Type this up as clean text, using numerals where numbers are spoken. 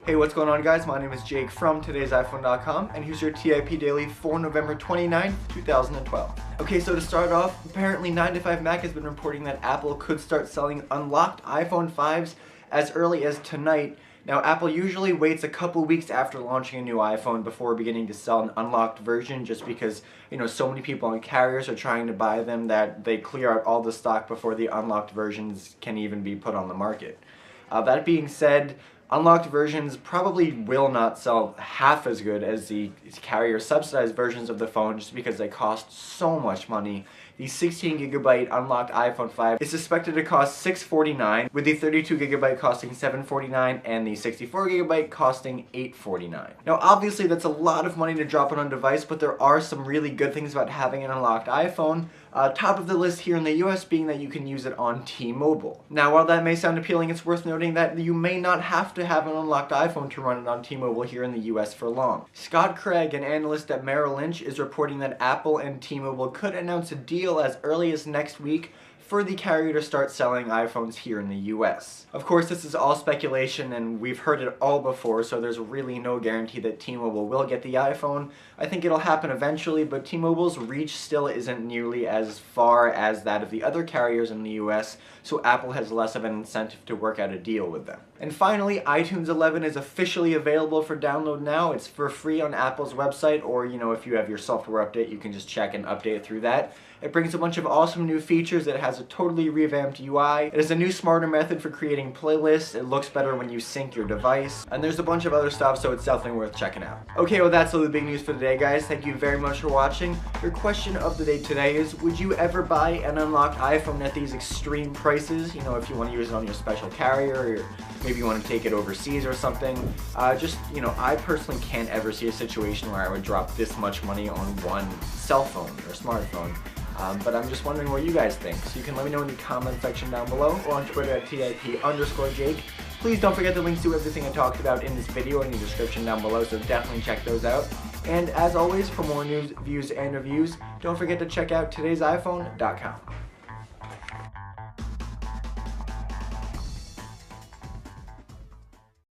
Hey, what's going on, guys? My name is Jake from today'siphone.com, and here's your TIP Daily for November 29th, 2012. Okay, so to start off, apparently 9to5Mac has been reporting that Apple could start selling unlocked iPhone 5s as early as tonight. Now, Apple usually waits a couple weeks after launching a new iPhone before beginning to sell an unlocked version, just because, so many people on carriers are trying to buy them that they clear out all the stock before the unlocked versions can even be put on the market. That being said, unlocked versions probably will not sell half as good as the carrier subsidized versions of the phone, just because they cost so much money. The 16GB unlocked iPhone 5 is suspected to cost $649, with the 32GB costing $749 and the 64GB costing $849. Now, obviously that's a lot of money to drop on a device, but there are some really good things about having an unlocked iPhone. Top of the list here in the US being that you can use it on T-Mobile. Now, while that may sound appealing, it's worth noting that you may not have to have an unlocked iPhone to run it on T-Mobile here in the US for long. Scott Craig, an analyst at Merrill Lynch, is reporting that Apple and T-Mobile could announce a deal as early as next week for the carrier to start selling iPhones here in the US. Of course, this is all speculation and we've heard it all before, so there's really no guarantee that T-Mobile will get the iPhone. I think it'll happen eventually, but T-Mobile's reach still isn't nearly as far as that of the other carriers in the US, so Apple has less of an incentive to work out a deal with them. And finally, iTunes 11 is officially available for download now. It's for free on Apple's website, or if you have your software update, you can just check and update it through that. It brings a bunch of awesome new features. It has a totally revamped UI. It is a new, smarter method for creating playlists. It looks better when you sync your device. And there's a bunch of other stuff, so it's definitely worth checking out. Okay, well, that's all the big news for today, guys. Thank you very much for watching. Your question of the day today is, would you ever buy an unlocked iPhone at these extreme prices? If you want to use it on your special carrier, or maybe you want to take it overseas or something. I personally can't ever see a situation where I would drop this much money on one cell phone or smartphone. But I'm just wondering what you guys think. So you can let me know in the comment section down below, or on Twitter at TIP_Jake. Please don't forget the links to everything I talked about in this video in the description down below, so definitely check those out. And as always, for more news, views, and reviews, don't forget to check out today'siphone.com.